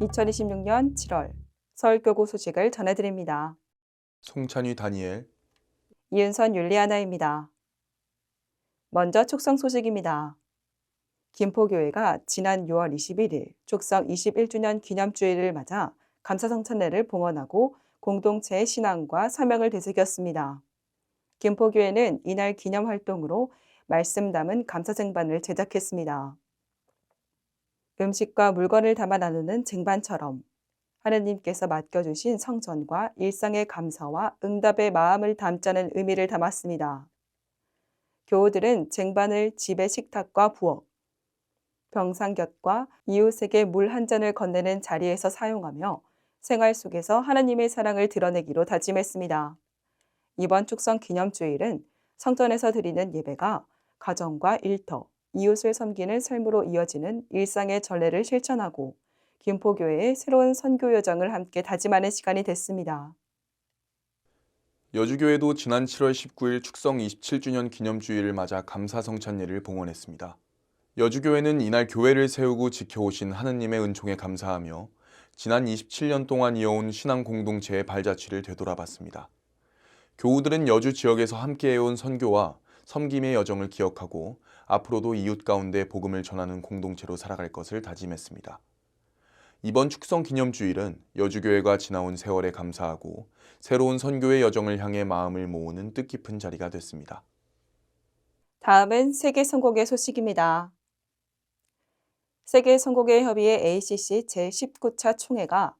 (2026년 7월) 서울교구 소식을 전해드립니다. 송찬휘 다니엘, 이은선 율리아나입니다. 먼저 축성 소식입니다. 김포교회가 지난 6월 21일 축성 21주년 기념주일을 맞아 감사성찬례를 봉헌하고 공동체의 신앙과 사명을 되새겼습니다. 김포교회는 이날 기념 활동으로 말씀 담은 감사쟁반을 제작했습니다. 음식과 물건을 담아 나누는 쟁반처럼 하느님께서 맡겨주신 성전과 일상의 감사와 응답의 마음을 담자는 의미를 담았습니다. 교우들은 쟁반을 집의 식탁과 부엌, 병상 곁과 이웃에게 물 한 잔을 건네는 자리에서 사용하며 생활 속에서 하나님의 사랑을 드러내기로 다짐했습니다. 이번 축성 기념주일은 성전에서 드리는 예배가 가정과 일터, 이웃을 섬기는 삶으로 이어지는 일상의 전례를 실천하고 김포교회의 새로운 선교 여정을 함께 다짐하는 시간이 됐습니다. 여주교회도 지난 7월 19일 축성 27주년 기념주일을 맞아 감사성찬례를 봉헌했습니다. 여주교회는 이날 교회를 세우고 지켜오신 하느님의 은총에 감사하며 지난 27년 동안 이어온 신앙 공동체의 발자취를 되돌아봤습니다. 교우들은 여주 지역에서 함께해온 선교와 섬김의 여정을 기억하고 앞으로도 이웃 가운데 복음을 전하는 공동체로 살아갈 것을 다짐했습니다. 이번 축성 기념주일은 여주교회가 지나온 세월에 감사하고 새로운 선교의 여정을 향해 마음을 모으는 뜻깊은 자리가 됐습니다. 다음은 세계선곡의 소식입니다. 세계선곡의 협의회 ACC 제19차 총회가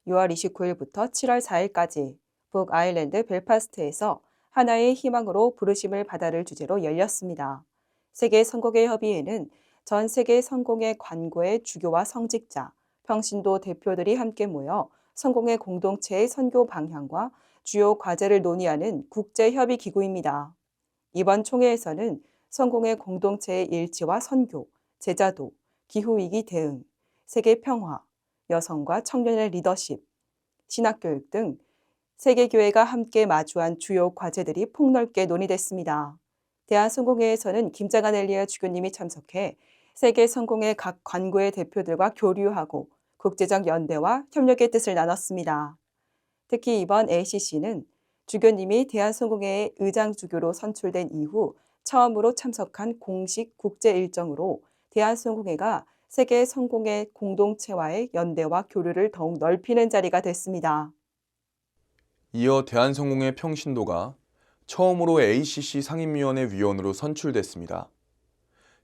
6월 29일부터 7월 4일까지 북아일랜드 벨파스트에서 하나의 희망으로 부르심을 받아를 주제로 열렸습니다. 세계선곡의 협의회는 전 세계 성공의 관고의 주교와 성직자, 평신도 대표들이 함께 모여 성공의 공동체의 선교 방향과 주요 과제를 논의하는 국제협의기구입니다. 이번 총회에서는 성공의 공동체의 일치와 선교, 제자도, 기후위기 대응, 세계 평화, 여성과 청년의 리더십, 신학교육 등 세계교회가 함께 마주한 주요 과제들이 폭넓게 논의됐습니다. 대한성공회에서는 김장한 엘리야 주교님이 참석해 세계 성공의 각 관고의 대표들과 교류하고 국제적 연대와 협력의 뜻을 나눴습니다. 특히 이번 ACC는 주교님이 대한성공회의 의장주교로 선출된 이후 처음으로 참석한 공식 국제 일정으로 대한성공회가 세계 성공의 공동체와의 연대와 교류를 더욱 넓히는 자리가 됐습니다. 이어 대한성공회 평신도가 처음으로 ACC 상임위원회 위원으로 선출됐습니다.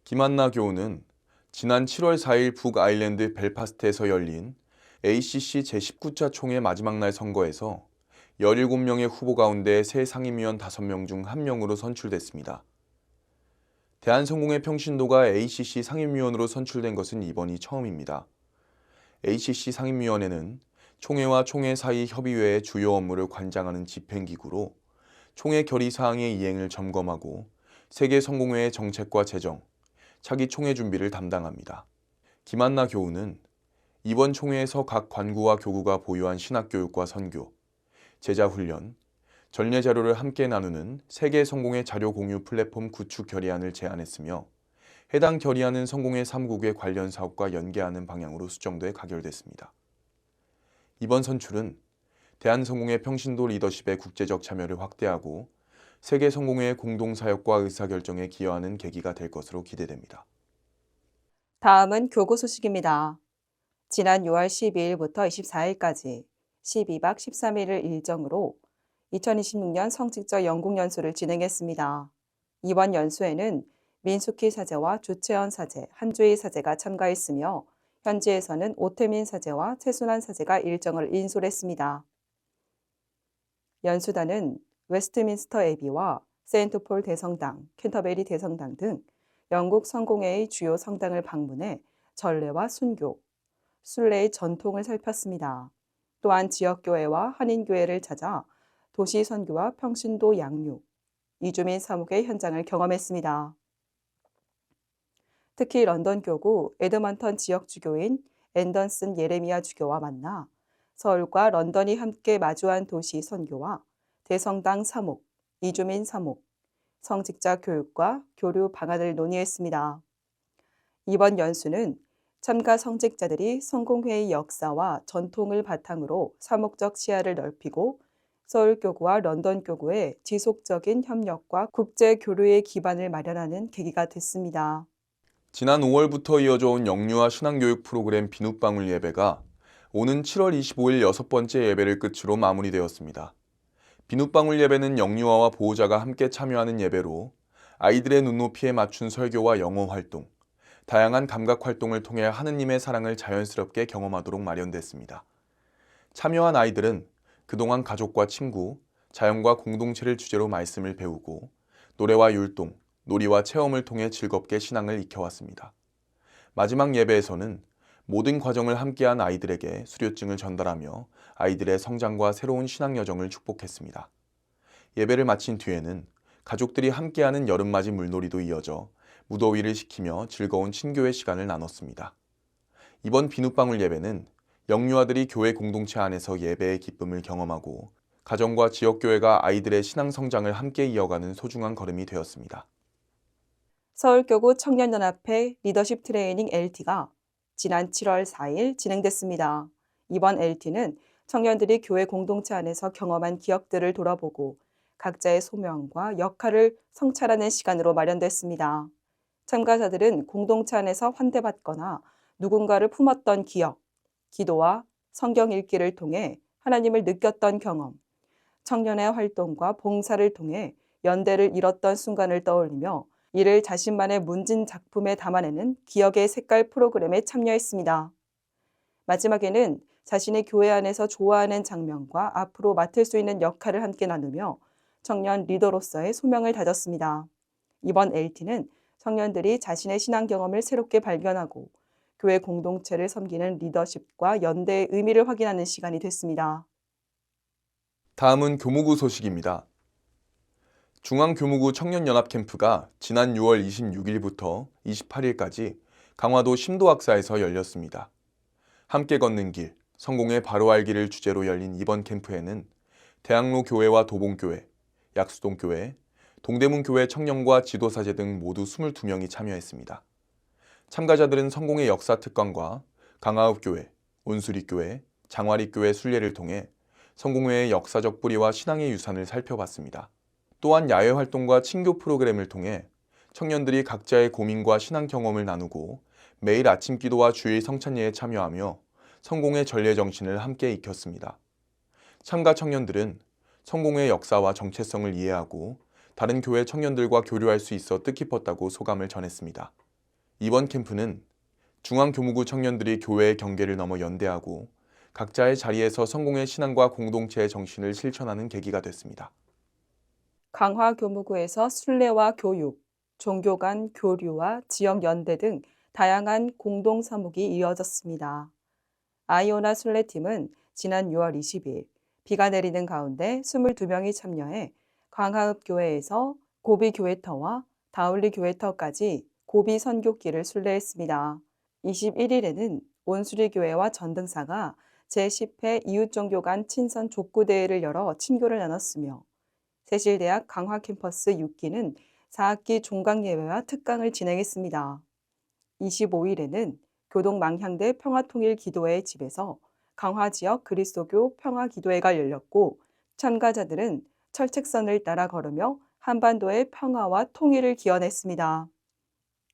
김한나 교우는 지난 7월 4일 북아일랜드 벨파스트에서 열린 ACC 제19차 총회 마지막 날 선거에서 17명의 후보 가운데 새 상임위원 5명 중 1명으로 선출됐습니다. 대한성공회 평신도가 ACC 상임위원으로 선출된 것은 이번이 처음입니다. ACC 상임위원회는 총회와 총회 사이 협의회의 주요 업무를 관장하는 집행기구로 총회 결의사항의 이행을 점검하고 세계성공회의 정책과 재정, 차기 총회 준비를 담당합니다. 김한나 교우는 이번 총회에서 각 관구와 교구가 보유한 신학교육과 선교, 제자훈련, 전례자료를 함께 나누는 세계성공회 자료 공유 플랫폼 구축 결의안을 제안했으며 해당 결의안은 성공회 3국의 관련 사업과 연계하는 방향으로 수정돼 가결됐습니다. 이번 선출은 대한성공회 평신도 리더십의 국제적 참여를 확대하고 세계성공회의 공동사역과 의사결정에 기여하는 계기가 될 것으로 기대됩니다. 다음은 교구 소식입니다. 지난 6월 12일부터 24일까지 12박 13일을 일정으로 2026년 성직자 영국 연수를 진행했습니다. 이번 연수에는 민숙희 사제와 조채연 사제, 한주희 사제가 참가했으며 현지에서는 오태민 사제와 최순환 사제가 일정을 인솔했습니다. 연수단은 웨스트민스터 애비와 세인트폴 대성당, 캔터베리 대성당 등 영국 성공회의 주요 성당을 방문해 전례와 순교, 순례의 전통을 살폈습니다. 또한 지역교회와 한인교회를 찾아 도시 선교와 평신도 양육, 이주민 사목의 현장을 경험했습니다. 특히 런던 교구 에드먼턴 지역 주교인 앤던슨 예레미야 주교와 만나 서울과 런던이 함께 마주한 도시 선교와 대성당 사목, 이주민 사목, 성직자 교육과 교류 방안을 논의했습니다. 이번 연수는 참가 성직자들이 성공회의 역사와 전통을 바탕으로 사목적 시야를 넓히고 서울교구와 런던교구의 지속적인 협력과 국제 교류의 기반을 마련하는 계기가 됐습니다. 지난 5월부터 이어져 온 영유아 신앙교육 프로그램 비눗방울 예배가 오는 7월 25일 6번째 예배를 끝으로 마무리되었습니다. 비눗방울 예배는 영유아와 보호자가 함께 참여하는 예배로 아이들의 눈높이에 맞춘 설교와 영어 활동, 다양한 감각 활동을 통해 하느님의 사랑을 자연스럽게 경험하도록 마련됐습니다. 참여한 아이들은 그동안 가족과 친구, 자연과 공동체를 주제로 말씀을 배우고 노래와 율동, 놀이와 체험을 통해 즐겁게 신앙을 익혀왔습니다. 마지막 예배에서는 모든 과정을 함께한 아이들에게 수료증을 전달하며 아이들의 성장과 새로운 신앙 여정을 축복했습니다. 예배를 마친 뒤에는 가족들이 함께하는 여름맞이 물놀이도 이어져 무더위를 식히며 즐거운 친교의 시간을 나눴습니다. 이번 비눗방울 예배는 영유아들이 교회 공동체 안에서 예배의 기쁨을 경험하고 가정과 지역교회가 아이들의 신앙 성장을 함께 이어가는 소중한 걸음이 되었습니다. 서울교구 청년연합회 리더십 트레이닝 LT가 지난 7월 4일 진행됐습니다. 이번 LT는 청년들이 교회 공동체 안에서 경험한 기억들을 돌아보고 각자의 소명과 역할을 성찰하는 시간으로 마련됐습니다. 참가자들은 공동체 안에서 환대받거나 누군가를 품었던 기억, 기도와 성경 읽기를 통해 하나님을 느꼈던 경험, 청년의 활동과 봉사를 통해 연대를 이뤘던 순간을 떠올리며 이를 자신만의 문진 작품에 담아내는 기억의 색깔 프로그램에 참여했습니다. 마지막에는 자신의 교회 안에서 좋아하는 장면과 앞으로 맡을 수 있는 역할을 함께 나누며 청년 리더로서의 소명을 다졌습니다. 이번 LT는 청년들이 자신의 신앙 경험을 새롭게 발견하고 교회 공동체를 섬기는 리더십과 연대의 의미를 확인하는 시간이 됐습니다. 다음은 교무구 소식입니다. 중앙교무구 청년연합 캠프가 지난 6월 26일부터 28일까지 강화도 심도학사에서 열렸습니다. 함께 걷는 길, 성공의 바로 알기를 주제로 열린 이번 캠프에는 대학로 교회와 도봉교회, 약수동교회, 동대문교회 청년과 지도사제 등 모두 22명이 참여했습니다. 참가자들은 성공의 역사 특강과 강화읍교회, 온수리교회, 장화리교회 순례를 통해 성공회의 역사적 뿌리와 신앙의 유산을 살펴봤습니다. 또한 야외 활동과 친교 프로그램을 통해 청년들이 각자의 고민과 신앙 경험을 나누고 매일 아침 기도와 주일 성찬예에 참여하며 성공의 전례 정신을 함께 익혔습니다. 참가 청년들은 성공의 역사와 정체성을 이해하고 다른 교회 청년들과 교류할 수 있어 뜻깊었다고 소감을 전했습니다. 이번 캠프는 중앙교무구 청년들이 교회의 경계를 넘어 연대하고 각자의 자리에서 성공의 신앙과 공동체의 정신을 실천하는 계기가 됐습니다. 강화교무구에서 순례와 교육, 종교 간 교류와 지역 연대 등 다양한 공동 사목이 이어졌습니다. 아이오나 순례팀은 지난 6월 20일 비가 내리는 가운데 22명이 참여해 광화읍 교회에서 고비 교회터와 다울리 교회터까지 고비 선교길을 순례했습니다. 21일에는 온수리 교회와 전등사가 제10회 이웃종교 간 친선 족구대회를 열어 친교를 나눴으며 세실대학 강화 캠퍼스 6기는 4학기 종강예배와 특강을 진행했습니다. 25일에는 교동 망향대 평화통일기도회 집에서 강화 지역 그리스도교 평화기도회가 열렸고 참가자들은 철책선을 따라 걸으며 한반도의 평화와 통일을 기원했습니다.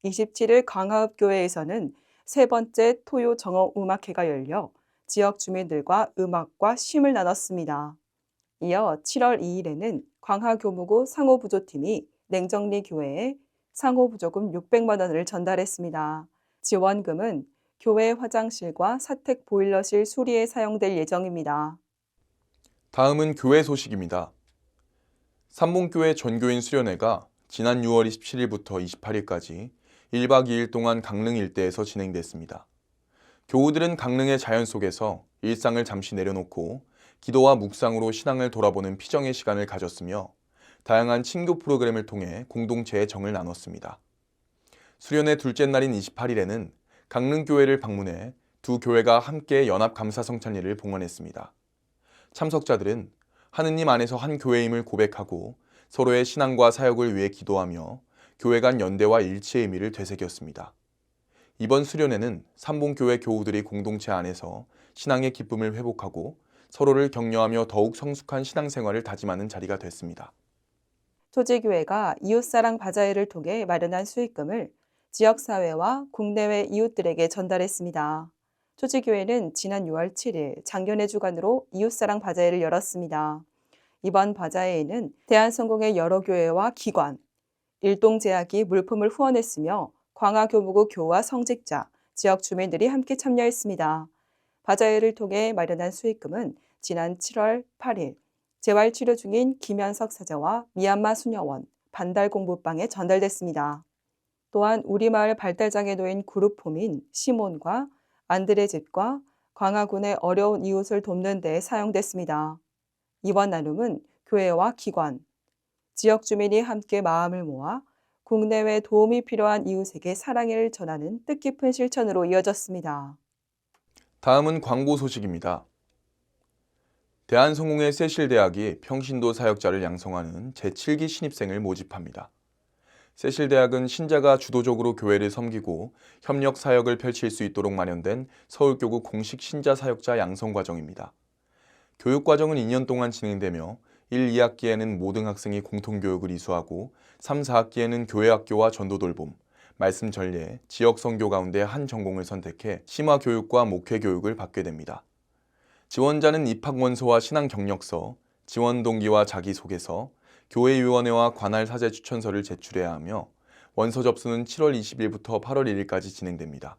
27일 광화읍교회에서는 세 번째 토요 정어 음악회가 열려 지역 주민들과 음악과 쉼을 나눴습니다. 이어 7월 2일에는 광화교무구 상호부조팀이 냉정리 교회에 상호부조금 600만 원을 전달했습니다. 지원금은 교회 화장실과 사택 보일러실 수리에 사용될 예정입니다. 다음은 교회 소식입니다. 삼봉교회 전교인 수련회가 지난 6월 27일부터 28일까지 1박 2일 동안 강릉 일대에서 진행됐습니다. 교우들은 강릉의 자연 속에서 일상을 잠시 내려놓고 기도와 묵상으로 신앙을 돌아보는 피정의 시간을 가졌으며 다양한 친교 프로그램을 통해 공동체의 정을 나눴습니다. 수련회 둘째 날인 28일에는 강릉교회를 방문해 두 교회가 함께 연합 감사 성찬리를 봉헌했습니다. 참석자들은 하느님 안에서 한 교회임을 고백하고 서로의 신앙과 사역을 위해 기도하며 교회 간 연대와 일치의 의미를 되새겼습니다. 이번 수련회는 삼봉교회 교우들이 공동체 안에서 신앙의 기쁨을 회복하고 서로를 격려하며 더욱 성숙한 신앙생활을 다짐하는 자리가 됐습니다. 토지교회가 이웃사랑 바자회를 통해 마련한 수익금을 지역사회와 국내외 이웃들에게 전달했습니다. 토지교회는 지난 6월 7일 장년의 주관으로 이웃사랑 바자회를 열었습니다. 이번 바자회에는 대한성공의 여러 교회와 기관, 일동제약이 물품을 후원했으며 광화교무구 교우와 성직자, 지역 주민들이 함께 참여했습니다. 바자회를 통해 마련한 수익금은 지난 7월 8일 재활치료 중인 김현석 사자와 미얀마 수녀원 반달공부방에 전달됐습니다. 또한 우리마을 발달장애 노인 그룹홈인 시몬과 안드레 집과 광화군의 어려운 이웃을 돕는 데 사용됐습니다. 이번 나눔은 교회와 기관, 지역 주민이 함께 마음을 모아 국내외 도움이 필요한 이웃에게 사랑을 전하는 뜻깊은 실천으로 이어졌습니다. 다음은 광고 소식입니다. 대한성공회 세실대학이 평신도 사역자를 양성하는 제7기 신입생을 모집합니다. 세실대학은 신자가 주도적으로 교회를 섬기고 협력 사역을 펼칠 수 있도록 마련된 서울교구 공식 신자 사역자 양성 과정입니다. 교육과정은 2년 동안 진행되며 1, 2학기에는 모든 학생이 공통교육을 이수하고 3, 4학기에는 교회학교와 전도 돌봄, 말씀 전례, 지역 선교 가운데 한 전공을 선택해 심화 교육과 목회 교육을 받게 됩니다. 지원자는 입학 원서와 신앙 경력서, 지원 동기와 자기소개서, 교회위원회와 관할 사제 추천서를 제출해야 하며 원서 접수는 7월 20일부터 8월 1일까지 진행됩니다.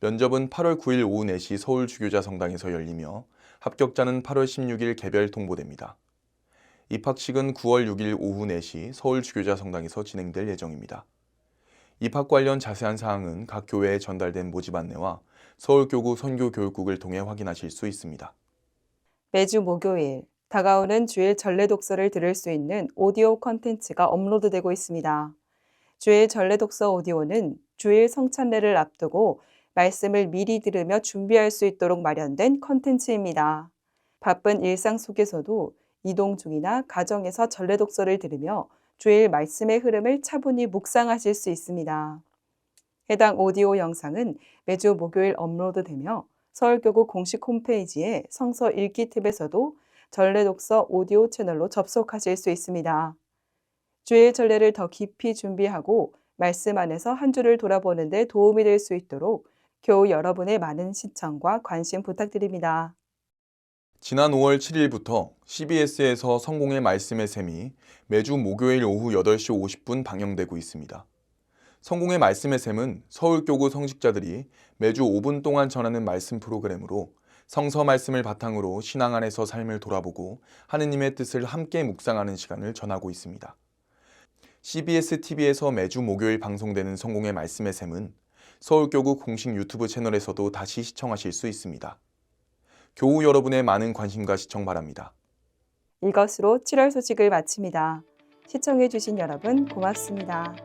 면접은 8월 9일 오후 4시 서울 주교자 성당에서 열리며 합격자는 8월 16일 개별 통보됩니다. 입학식은 9월 6일 오후 4시 서울 주교자 성당에서 진행될 예정입니다. 입학 관련 자세한 사항은 각 교회에 전달된 모집 안내와 서울교구 선교교육국을 통해 확인하실 수 있습니다. 매주 목요일 다가오는 주일 전래 독서를 들을 수 있는 오디오 콘텐츠가 업로드되고 있습니다. 주일 전래 독서 오디오는 주일 성찬례를 앞두고 말씀을 미리 들으며 준비할 수 있도록 마련된 콘텐츠입니다. 바쁜 일상 속에서도 이동 중이나 가정에서 전래 독서를 들으며 주일 말씀의 흐름을 차분히 묵상하실 수 있습니다. 해당 오디오 영상은 매주 목요일 업로드되며 서울교구 공식 홈페이지에 성서 읽기 탭에서도 전래 독서 오디오 채널로 접속하실 수 있습니다. 주일 전래를 더 깊이 준비하고 말씀 안에서 한 주를 돌아보는 데 도움이 될 수 있도록 교우 여러분의 많은 시청과 관심 부탁드립니다. 지난 5월 7일부터 CBS에서 성공의 말씀의 셈이 매주 목요일 오후 8시 50분 방영되고 있습니다. 성공의 말씀의 셈은 서울교구 성직자들이 매주 5분 동안 전하는 말씀 프로그램으로 성서 말씀을 바탕으로 신앙 안에서 삶을 돌아보고 하느님의 뜻을 함께 묵상하는 시간을 전하고 있습니다. CBS TV에서 매주 목요일 방송되는 성공의 말씀의 셈은 서울교구 공식 유튜브 채널에서도 다시 시청하실 수 있습니다. 교우 여러분의 많은 관심과 시청 바랍니다. 이것으로 7월 소식을 마칩니다. 시청해주신 여러분 고맙습니다.